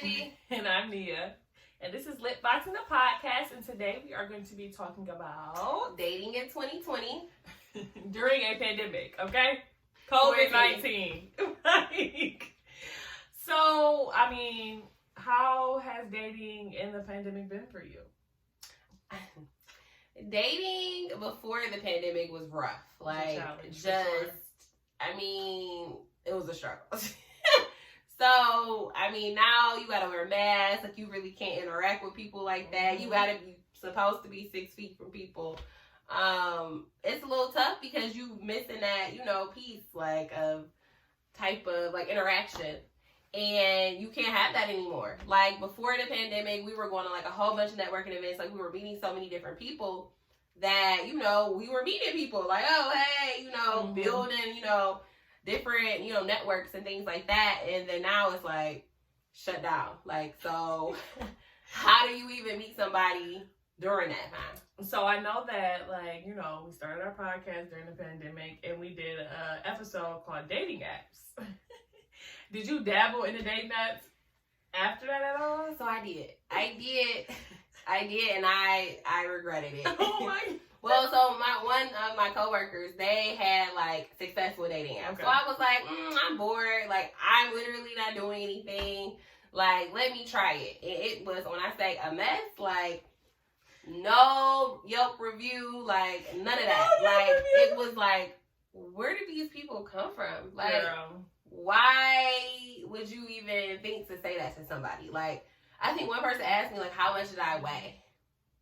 Angie. And I'm Nia. And this is Lipboxing the Podcast. And today we are going to be talking about dating in 2020 during a pandemic, okay? COVID-19. So, I mean, how has dating in the pandemic been for you? Dating before the pandemic was rough. Like, I mean, it was a struggle. So, I mean, now you gotta wear masks. Like, you really can't interact with people like that. Mm-hmm. You gotta be supposed to be 6 feet from people. It's a little tough because you missing that, piece, like, of type of, like, interaction. And you can't have that anymore. Like, before the pandemic, we were going to, like, a whole bunch of networking events. Like, we were meeting so many different people that, we were meeting people. Like, oh, hey, mm-hmm. building, different, networks and things like that. And then now it's, like, shut down. Like, so how do you even meet somebody during that time? So I know that, like, we started our podcast during the pandemic, and we did an episode called Dating Apps. Did you dabble in the dating apps after that at all? So I did, and I regretted it. Oh my! Well, so one of my coworkers, they had like successful dating apps. Okay. So I was like, I'm bored. Like, I'm literally not doing anything. Like, let me try it. And it was, when I say a mess, like, no Yelp review, like none of that. It was like, where did these people come from? Like, girl, why would you even think to say that to somebody? Like, I think one person asked me, like, how much did I weigh?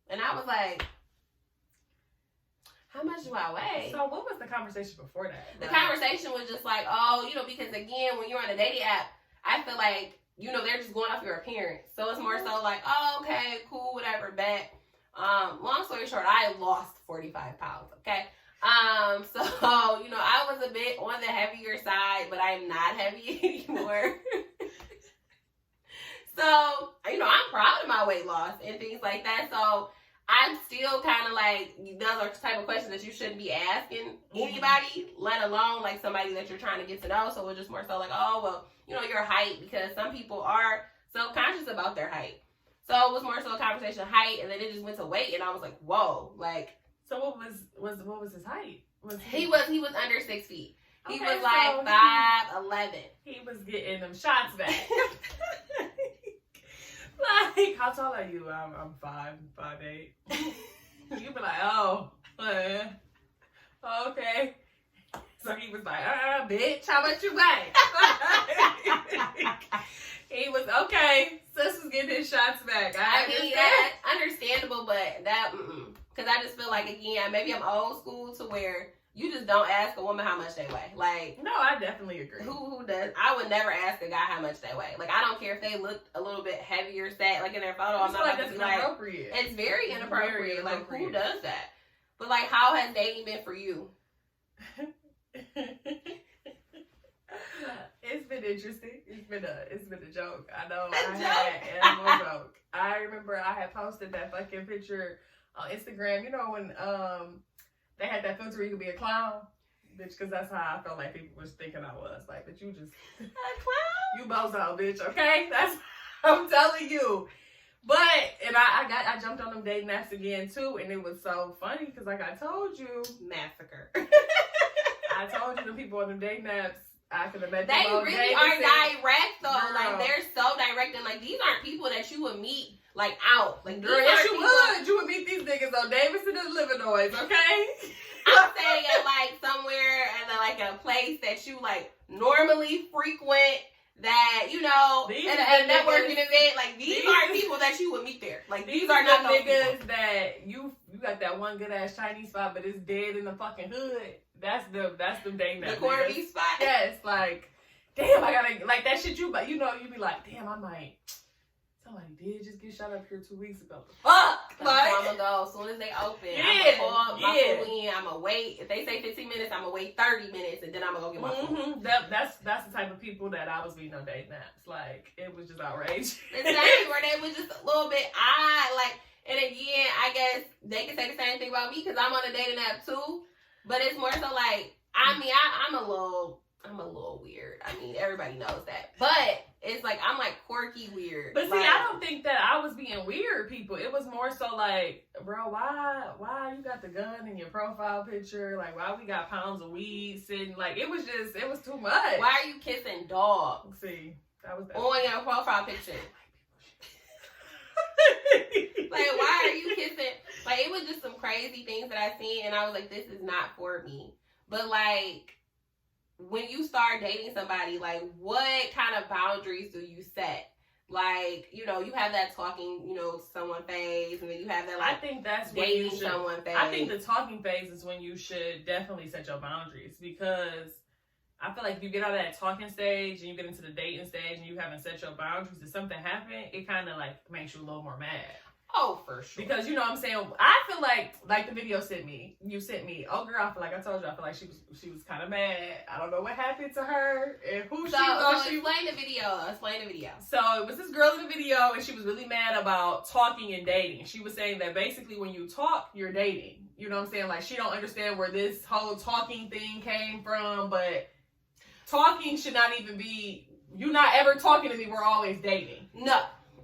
And I was like, how much do I weigh? So what was the conversation before that? The conversation was just like, because again, when you're on a dating app, I feel like, they're just going off your appearance. So it's more so like, oh, okay, cool, whatever, bet. Long story short, I lost 45 pounds, okay? So, I was a bit on the heavier side, but I'm not heavy anymore. So, I'm proud of my weight loss and things like that. So, I'm still kind of like, those are the type of questions that you shouldn't be asking anybody, let alone like somebody that you're trying to get to know. So, we're just more so like, oh, well, your height, because some people are self-conscious about their height. So, it was more so a conversation of height, and then it just went to weight, and I was like, whoa, like. So, what was his height? He was under 6 feet. He was like 5'11". He was getting them shots back. Like, how tall are you? I'm 5'8". You be like, oh, okay. So he was like, bitch, how much you weigh? He was, okay, sis was getting his shots back. I mean, that's understandable, but that, because I just feel like, again, maybe I'm old school to where you just don't ask a woman how much they weigh. Like, no, I definitely agree. Who does? I would never ask a guy how much they weigh. Like, I don't care if they look a little bit heavier, set, like in their photo. I'm not like that's inappropriate. It's very inappropriate. Like, who does that? But like, how has dating been for you? It's been interesting. It's been a joke. I know. A joke. I remember I had posted that fucking picture on Instagram. When they had that filter where you could be a clown, bitch, because that's how I felt like people was thinking I was. Like, but you just a clown? You bozo, bitch. Okay, that's I'm telling you. But I jumped on them dating apps again too, and it was so funny because like I told you, massacre. I told you the people on them dating apps. I could have met them. They really are direct though. Girl. Like, they're so direct, and like, these aren't people that you would meet like out. Like, girl, yes you would. You would meet these niggas on Davidson and Illinois, okay? I'm saying at like somewhere at like a place that you like normally frequent. That at a networking event, like these are people that you would meet there. Like, these are not those niggas people. That you got that one good ass Chinese spot, but it's dead in the fucking hood. That's the dating that the corned beef spot. Yes, like, damn, I gotta like that shit. You be like, damn, I might. Somebody did just get shot up here 2 weeks ago. Fuck! Like, I'm gonna go as soon as they open. Yeah, I'm gonna call my food in. I'm gonna wait. If they say 15 minutes, I'm gonna wait 30 minutes, and then I'm gonna go get my food. That's the type of people that I was meeting on dating apps. Like, it was just outrageous. Exactly, where they was just a little bit odd. Like, and again, I guess they can say the same thing about me because I'm on a dating app too. But it's more so like, I mean, I'm a little weird. I mean, everybody knows that. But it's like, I'm like quirky weird. But see, like, I don't think that I was being weird, people. It was more so like, bro, why you got the gun in your profile picture? Like, why we got pounds of weed sitting? Like, it was too much. Why are you kissing dogs? See, that was that. On your profile picture. Like, why are you kissing? Like, it was just some crazy things that I seen, and I was like, this is not for me. But, like, when you start dating somebody, like, what kind of boundaries do you set? Like, you know, you have that talking, you know, someone phase, and then you have that, like, I think that's dating someone phase. I think the talking phase is when you should definitely set your boundaries, because I feel like if you get out of that talking stage and you get into the dating stage and you haven't set your boundaries, if something happened, it kind of, like, makes you a little more mad. Oh, for sure. Because, you know what I'm saying, I feel like the video you sent me, oh girl, I feel like I told you, I feel like she was kind of mad. I don't know what happened to her and who she was. So explain the video. So it was this girl in the video, and she was really mad about talking and dating. She was saying that basically when you talk, you're dating. You know what I'm saying? Like, she don't understand where this whole talking thing came from, but talking should not even be, you're not ever talking to me, we're always dating. No.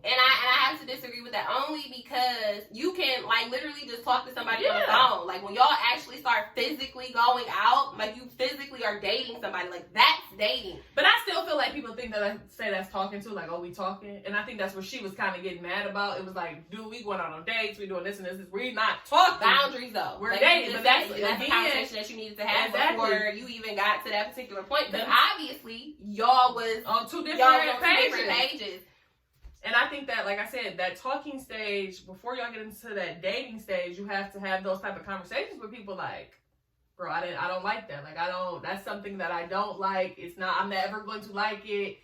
And I have to disagree with that, only because you can, like, literally just talk to somebody on the phone. Like, when y'all actually start physically going out, like, you physically are dating somebody, like, that's dating. But I still feel like people think that I say that's talking to, like, oh, we talking. And I think that's what she was kind of getting mad about. It was like, dude, we going out on dates, we doing this and this. We're not talking. Boundaries, though. We're dating. But that's the conversation that you needed to have before you even got to that particular point. Because obviously, y'all was on two different pages. And I think that, like I said, that talking stage, before y'all get into that dating stage, you have to have those type of conversations with people like, bro, I don't like that. Like, that's something that I don't like. I'm never going to like it.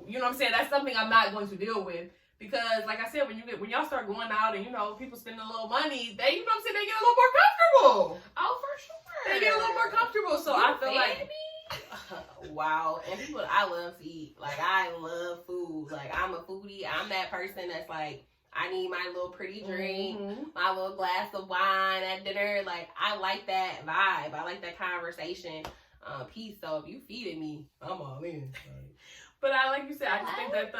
You know what I'm saying? That's something I'm not going to deal with. Because, like I said, when y'all start going out and, you know, people spending a little money, they, you know what I'm saying, they get a little more comfortable. Oh, for sure. They get a little more comfortable. So I feel like... Wow. And people, I love to eat. Like, I love food. Like, I'm a foodie. I'm that person that's like, I need my little pretty drink, my little glass of wine at dinner. Like, I like that vibe. I like that conversation piece. So if you feeding me, I'm all in. But like you said, I just think that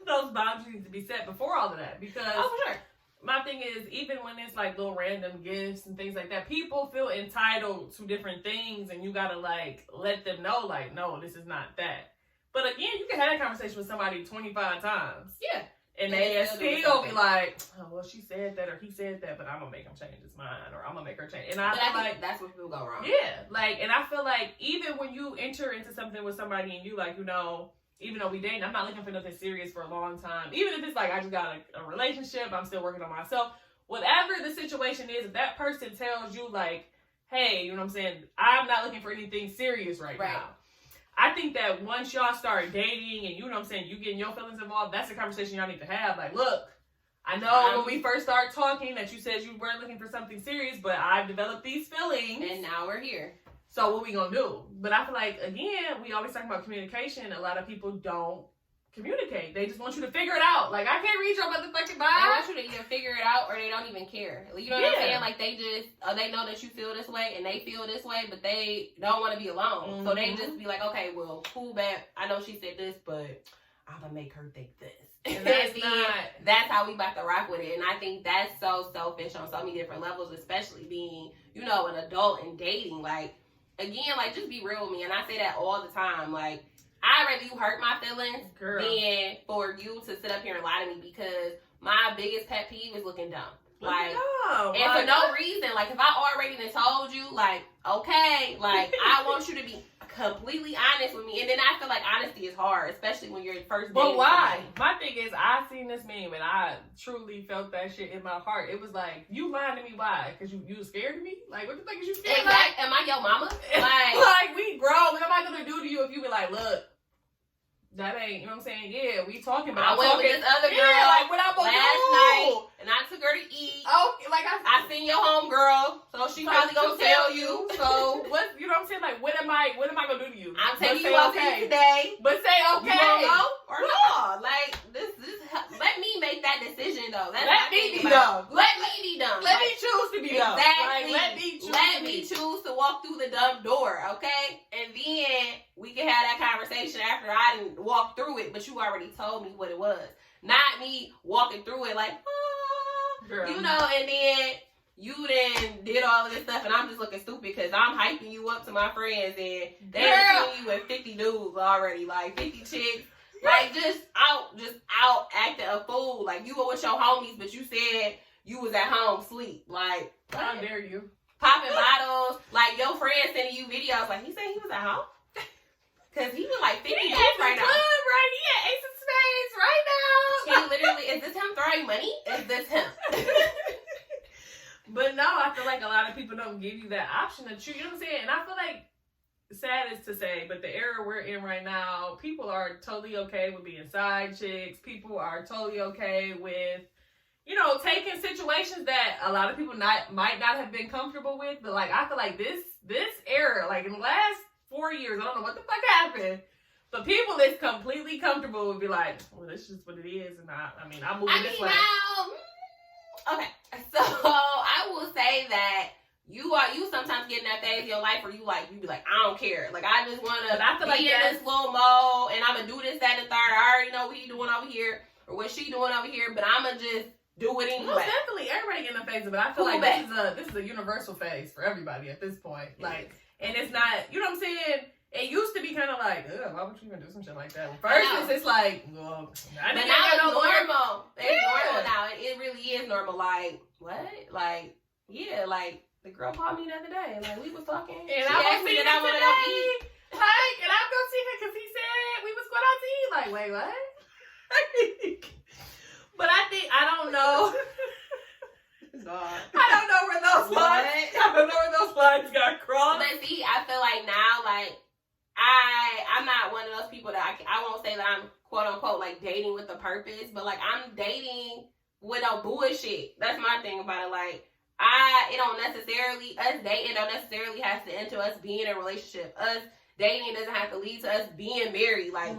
those boundaries need to be set before all of that. Because for sure. My thing is, even when it's like little random gifts and things like that, people feel entitled to different things, and you gotta like let them know, like, no, this is not that. But again, you can have that conversation with somebody 25 times. Yeah. And they still be like, oh, well, she said that or he said that, but I'm gonna make him change his mind, or I'm gonna make her change. And I feel like that's where people go wrong. Yeah. Like, and I feel like even when you enter into something with somebody and you like, you know, even though we dating, I'm not looking for nothing serious for a long time. Even if it's like, I just got a relationship, I'm still working on myself. Whatever the situation is, if that person tells you like, hey, you know what I'm saying, I'm not looking for anything serious right now. I think that once y'all start dating and, you know what I'm saying, you getting your feelings involved, that's a conversation y'all need to have. Like, look, I know when we first started talking that you said you weren't looking for something serious, but I've developed these feelings. And now we're here. So what we gonna do? But I feel like, again, we always talk about communication. A lot of people don't communicate. They just want you to figure it out. Like, I can't read your motherfucking vibe. They want you to either figure it out or they don't even care. You know what I'm saying? Like, they just, they know that you feel this way and they feel this way, but they don't want to be alone. So they just be like, okay, well, cool, back. I know she said this, but I'm gonna make her think this. And that's how we about to rock with it. And I think that's so selfish on so many different levels, especially being, you know, an adult and dating. Like, again, like, just be real with me. And I say that all the time. Like, I'd rather you hurt my feelings than for you to sit up here and lie to me, because my biggest pet peeve is looking dumb. Like, and for no reason. Like, if I already done told you, like, okay, like, I want you to be completely honest with me. And then I feel like honesty is hard, especially when you're first dating. But why? My thing is, I seen this meme and I truly felt that shit in my heart. It was like, you lying to me, why? Because you scared of me? Like, what the fuck is you scared of? Exactly. Am I your mama? Like, we grown. What am I going to do to you if you be like, look, that ain't, you know what I'm saying? Yeah, we talking about. I went with this other girl like, what I'm last night, and I took her to eat. Oh, like I seen your home girl, so she probably gonna tell you. So what? You know what I'm saying? Like, what am I gonna do to you? I'm taking you out today, but say okay. You don't know or no? Like, this. Let me make that decision though. Let me be dumb. Let me be dumb. Let me choose to be dumb. Exactly. Like, let me choose to walk through the dumb door, okay? And then we can have that conversation after I didn't walk through it, but you already told me what it was. Not me walking through it like, you know, and then you then did all of this stuff, and I'm just looking stupid because I'm hyping you up to my friends, and they're seeing you with 50 dudes already, like 50 chicks, like just out acting a fool. Like, you were with your homies, but you said you was at home sleep. Like, how dare you? Popping bottles. Like, your friend sending you videos, like, he said he was at home? Because he was like 50 dudes right now. Right, he at Ace of Spades right now. He literally, is this him throwing money? Is this him? But no, I feel like a lot of people don't give you that option to choose. You know what I'm saying? And I feel like, sad is to say, but the era we're in right now, people are totally okay with being side chicks. People are totally okay with, you know, taking situations that a lot of people might not have been comfortable with. But like, I feel like this era, like in the last 4 years, I don't know what the fuck happened, but people is completely comfortable would be like, well, this is what it is, and I'm moving this way. Okay, so I will say that you sometimes get in that phase of your life where you be like, I don't care. Like, I just want to be in this little mode, and I'm going to do this, that, and the third. I already know what he doing over here, or what she doing over here, but I'm going to just do it anyway. Well, definitely, everybody getting a phase of it. I feel like this is a universal phase for everybody at this point. Like, and it's not, you know what I'm saying? It used to be kind of like, ugh, why would you even do some shit like that? First, it's like, well, but now it's normal. It's normal now. It really is normal. Like, what? Like, yeah, like, the girl called me the other day. Like, we was talking. And I was see that I want to go eat. Like, and I'm going to see her because he said we was going out to eat. Like, wait, what? But I don't know. I don't know where those lines. I don't know where those lines got crossed. But see, I feel like now, like, I'm not one of those people that I won't say that I'm quote unquote like dating with a purpose, but like I'm dating with no bullshit. That's my thing about it. Like, us dating don't necessarily have to end to us being in a relationship. Us dating doesn't have to lead to us being married. Like,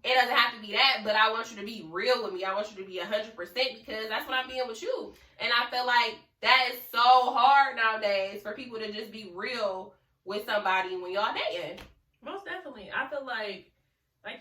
it doesn't have to be that, but I want you to be real with me. I want you to be 100% because that's what I'm being with you. And I feel like that is so hard nowadays for people to just be real with somebody when y'all dating. Most definitely. I feel like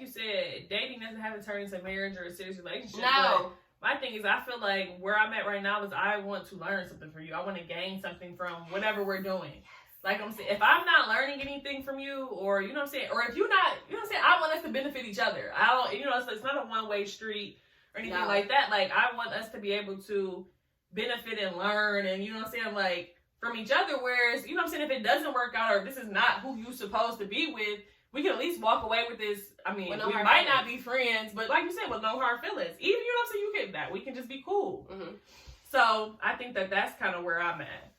you said, dating doesn't have to turn into marriage or a serious relationship. No. But my thing is, I feel like where I'm at right now is I want to learn something from you. I want to gain something from whatever we're doing. Like I'm saying, if I'm not learning anything from you, or, you know what I'm saying, or if you're not, you know what I'm saying, I want us to benefit each other. I don't, you know, so it's not a one-way street or anything like that. Like, I want us to be able to benefit and learn and, you know what I'm saying, like, from each other. Whereas, you know what I'm saying, if it doesn't work out or if this is not who you're supposed to be with, we can at least walk away with this. I mean, we might not be friends, but like you said, with no hard feelings. Even, you know what I'm saying, you get that. We can just be cool. So I think that's kind of where I'm at.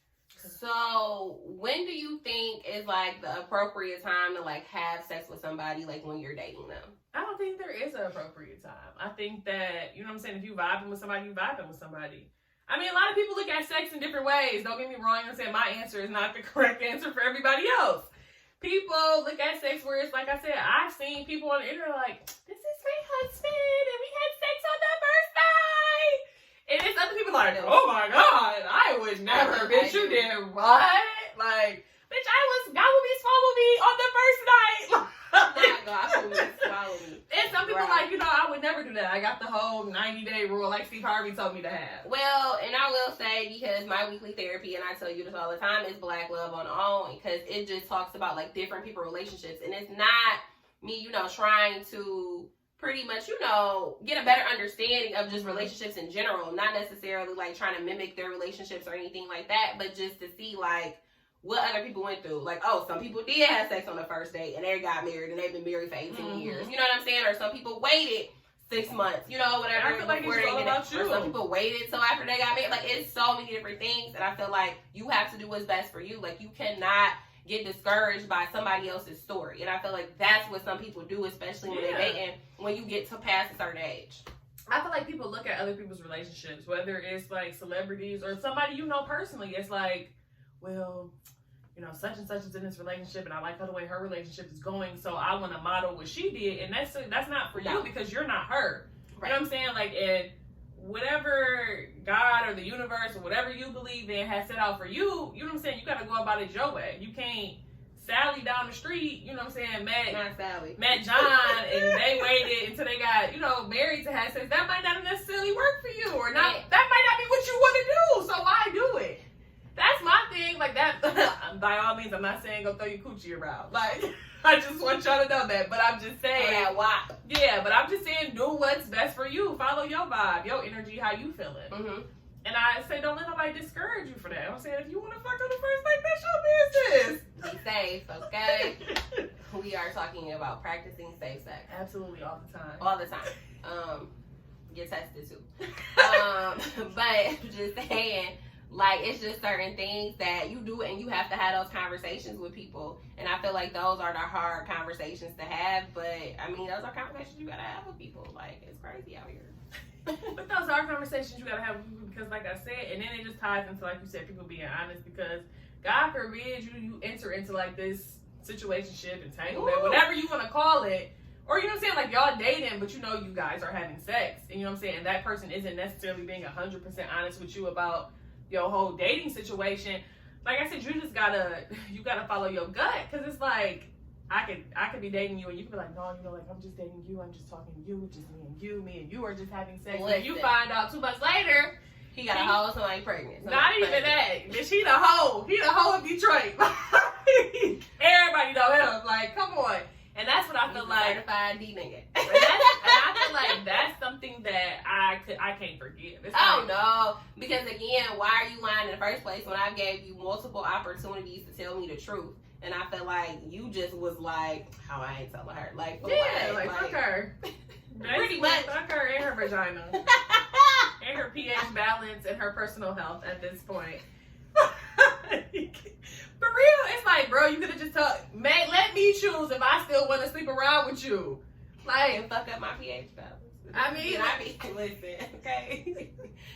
So when do you think is like the appropriate time to like have sex with somebody, like when you're dating them? I don't think there is an appropriate time. I think that, you know what I'm saying, if you vibing with somebody, you vibing with somebody. I mean, a lot of people look at sex in different ways. Don't get me wrong. I'm saying my answer is not the correct answer for everybody else. People look at sex where it's like I said, I've seen people on the internet like, this is my husband and we had sex on the first night. And it's other people like, oh my God, I would never, bitch, you did what? Like, bitch, God will be swallowed me on the first night. God will be swallowed me. And some people like, you know, I would never do that. I got the whole 90-day rule like Steve Harvey told me to have. Well, and I will say, because my weekly therapy, and I tell you this all the time, is Black Love on Own, because it just talks about like different people relationships. And it's not me, you know, trying to pretty much, you know, get a better understanding of just relationships in general. Not necessarily like trying to mimic their relationships or anything like that, but just to see like what other people went through. Like, oh, some people did have sex on the first date and they got married and they've been married for 18 years. You know what I'm saying? Or some people waited 6 months, you know, whatever. I feel like it's all about you. Or some people waited till after they got married. Like, it's so many different things. And I feel like you have to do what's best for you. Like, you cannot get discouraged by somebody else's story. And I feel like that's what some people do, especially when they're dating, when you get to past a certain age. I feel like people look at other people's relationships, whether it's like celebrities or somebody you know personally. It's like, well, you know, such and such is in this relationship and I like how the way her relationship is going, so I want to model what she did. And that's not for you because you're not her. Right. You know what I'm saying? Like, and whatever God or the universe or whatever you believe in has set out for you, you know what I'm saying? You got to go about it your way. You can't Sally down the street, you know what I'm saying, Not Sally. met John, and they waited until they got, married to have sex, that might not necessarily work for you, or not. That might not be what you want to do. So why do it? That's my thing. Like that. By all means, I'm not saying go throw your coochie around. Like I just want y'all to know that. But I'm just saying. Why? Yeah, but I'm just saying, do what's best for you. Follow your vibe, your energy, how you feeling. Mm-hmm. And I say, don't let nobody discourage you for that. I'm saying, if you want to fuck on the first night, that's your business. Be safe, okay? We are talking about practicing safe sex. Absolutely, all the time. All the time. Get tested too. But just saying, like, it's just certain things that you do, and you have to have those conversations with people. And I feel like those are the hard conversations to have. But I mean, those are conversations you gotta have with people. Like, it's crazy out here. But those are conversations you gotta have with people, because like I said, and then it just ties into, like you said, people being honest, because God forbid you enter into like this situationship, entanglement, whatever you want to call it, or you know what I'm saying, like y'all dating, but you know you guys are having sex, and you know what I'm saying, and that person isn't necessarily being 100% honest with you about your whole dating situation. Like I said, you gotta follow your gut, because it's like, I could be dating you, and you could be like, no, like, I'm just dating you, I'm just talking to you, just me and you are just having sex. And you find out 2 months later, he got a hoe, somebody pregnant. Not even that. Bitch, he the hoe. He the hoe of Detroit. Everybody know him. Like, come on. And that's what I feel like. Certified D nigga. And I feel like that's something that I can't forgive. It's like, no, because again, why are you lying in the first place when I gave you multiple opportunities to tell me the truth? And I feel like you just was like, how I ain't telling her. Like, like fuck her. Pretty much. Fuck her and her vagina. And her pH balance and her personal health at this point. For real, it's like, bro, you could have just told, man, let me choose if I still want to sleep around with you. Like, and fuck up my pH balance. I mean, listen, okay?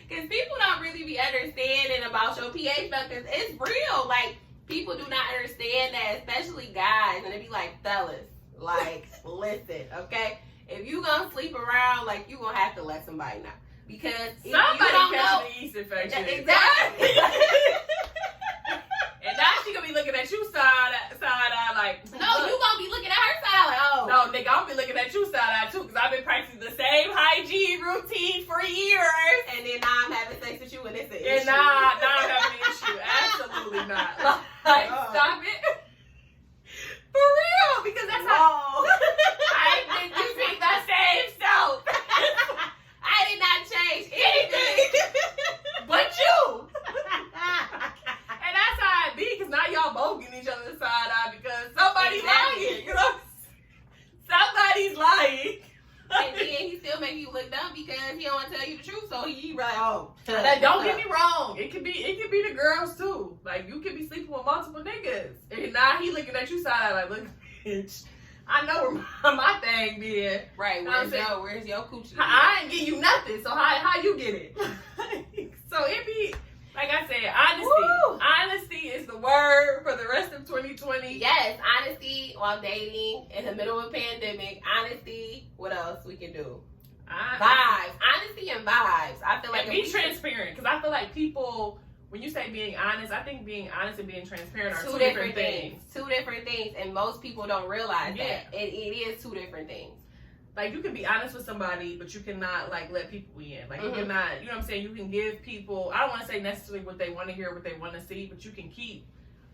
Because people don't really be understanding about your pH balance. It's real. Like, people do not understand that, especially guys, and they be like, fellas, like, listen, okay? If you gonna sleep around, like, you gonna have to let somebody know. Because if somebody you don't know, the yeast infection. Exactly. And now she gonna be looking at you side eye like, no, you gonna be looking at her side like, oh. No, nigga, I'm be looking at you side eye too, because I've been practicing the same hygiene routine for years. And then now I'm having sex with you and it's an issue. And now I'm having an issue. Absolutely not. Like, stop it. For real, because that's how I've been using the same soap. I did not change anything. But you. And that's how it be, because now y'all both getting each other's side eye because somebody's lying. You know? Somebody's lying. And then he still make you look dumb because he don't want to tell you the truth. So he like, oh. Like, don't get me wrong. It could be the girls too. Like, you could be sleeping with multiple niggas. And now he looking at you side eye like, look, bitch. I know where my thing been. Right, where's your coochie? I ain't give you nothing, so how you get it? So it be, like I said, honesty. Woo! Honesty is the word for the rest of 2020. Yes, honesty while dating in the middle of a pandemic. Honesty. What else we can do? Vibes. Honesty and vibes. I feel like and be transparent, because I feel like people, when you say being honest, I think being honest and being transparent are two different things. Two different things, and most people don't realize that. It is two different things. Like, you can be honest with somebody, but you cannot, like, let people in. Like, you cannot, you know what I'm saying? You can give people, I don't want to say necessarily what they want to hear, what they want to see, but you can keep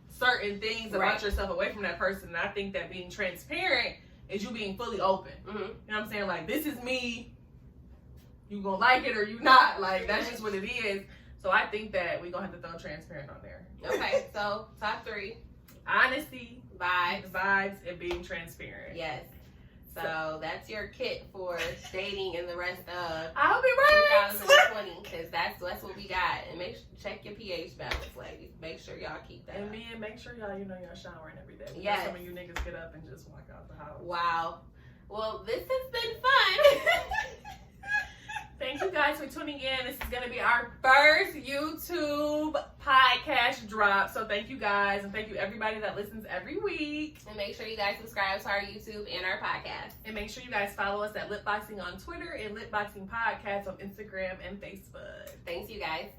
certain things about yourself away from that person. And I think that being transparent is you being fully open. You know what I'm saying? Like, this is me. You gonna like it or you not. Like, that's just what it is. So I think that we're going to have to throw transparent on there. Okay, so top 3. Honesty, vibes, and being transparent. Yes. So that's your kit for dating in the rest of I'll be right 2020, because that's what we got. And check your pH balance, ladies. Make sure y'all keep that. And men, make sure y'all y'all showering every day. Yes. Some of you niggas get up and just walk out the house. Wow. Well, this has been fun. Thank you guys for tuning in. This is going to be our first YouTube podcast drop. So thank you guys, and thank you everybody that listens every week. And make sure you guys subscribe to our YouTube and our podcast. And make sure you guys follow us at Lipboxing on Twitter and Lipboxing Podcast on Instagram and Facebook. Thanks, you guys.